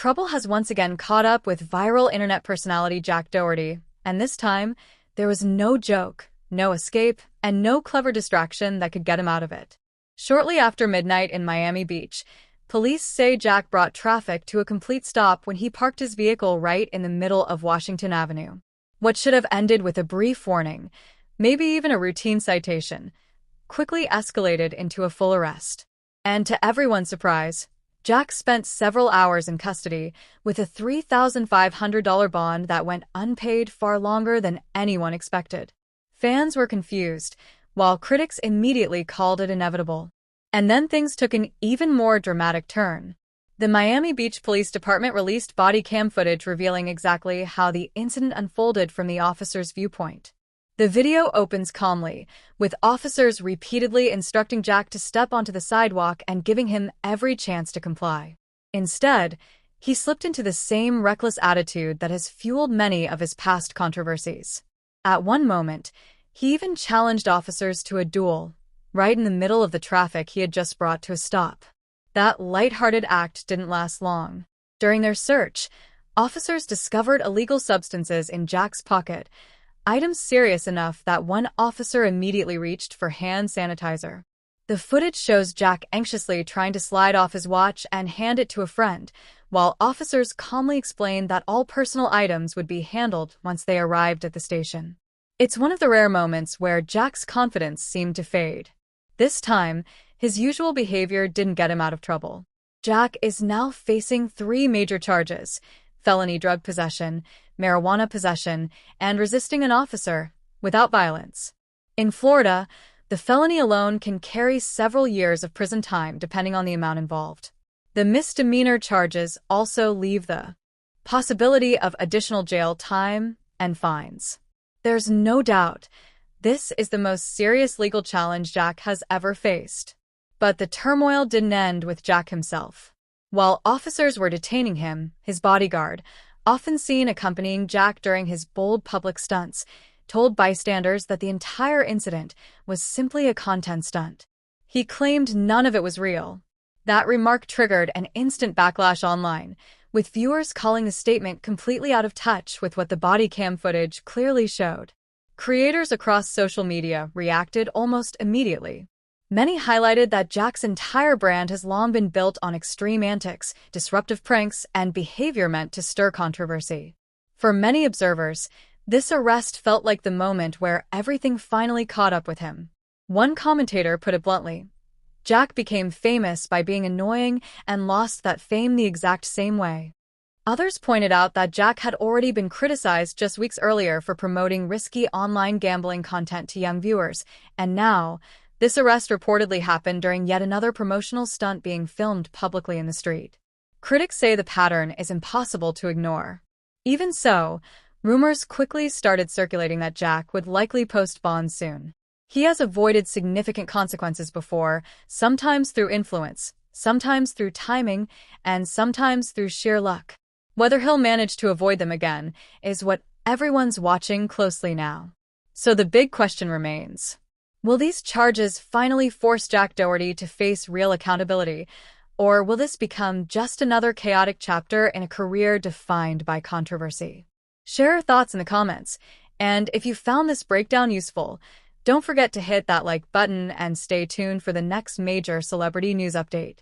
trouble has once again caught up with viral internet personality Jack Doherty, and this time, there was no joke, no escape, and no clever distraction that could get him out of it. Shortly after midnight in Miami Beach, police say Jack brought traffic to a complete stop when he parked his vehicle right in the middle of Washington Avenue. What should have ended with a brief warning, maybe even a routine citation, quickly escalated into a full arrest. And to everyone's surprise, Jack spent several hours in custody with a $3,500 bond that went unpaid far longer than anyone expected. Fans were confused, while critics immediately called it inevitable. And then things took an even more dramatic turn. The Miami Beach Police Department released body cam footage revealing exactly how the incident unfolded from the officer's viewpoint. The video opens calmly, with officers repeatedly instructing Jack to step onto the sidewalk and giving him every chance to comply. Instead, he slipped into the same reckless attitude that has fueled many of his past controversies. At one moment, he even challenged officers to a duel, right in the middle of the traffic he had just brought to a stop. That lighthearted act didn't last long. During their search, officers discovered illegal substances in Jack's pocket, items serious enough that one officer immediately reached for hand sanitizer. The footage shows Jack anxiously trying to slide off his watch and hand it to a friend, while officers calmly explained that all personal items would be handled once they arrived at the station. It's one of the rare moments where Jack's confidence seemed to fade. This time, his usual behavior didn't get him out of trouble. Jack is now facing 3 major charges: felony drug possession, marijuana possession, and resisting an officer without violence. In Florida, the felony alone can carry several years of prison time depending on the amount involved. The misdemeanor charges also leave the possibility of additional jail time and fines. There's no doubt this is the most serious legal challenge Jack has ever faced. But the turmoil didn't end with Jack himself. While officers were detaining him, his bodyguard, often seen accompanying Jack during his bold public stunts, told bystanders that the entire incident was simply a content stunt. He claimed none of it was real. That remark triggered an instant backlash online, with viewers calling the statement completely out of touch with what the body cam footage clearly showed. Creators across social media reacted almost immediately. Many highlighted that Jack's entire brand has long been built on extreme antics, disruptive pranks, and behavior meant to stir controversy. For many observers, this arrest felt like the moment where everything finally caught up with him. One commentator put it bluntly: Jack became famous by being annoying and lost that fame the exact same way. Others pointed out that Jack had already been criticized just weeks earlier for promoting risky online gambling content to young viewers, and now, this arrest reportedly happened during yet another promotional stunt being filmed publicly in the street. Critics say the pattern is impossible to ignore. Even so, rumors quickly started circulating that Jack would likely post bond soon. He has avoided significant consequences before, sometimes through influence, sometimes through timing, and sometimes through sheer luck. Whether he'll manage to avoid them again is what everyone's watching closely now. So the big question remains: will these charges finally force Jack Doherty to face real accountability, or will this become just another chaotic chapter in a career defined by controversy? Share your thoughts in the comments, and if you found this breakdown useful, don't forget to hit that like button and stay tuned for the next major celebrity news update.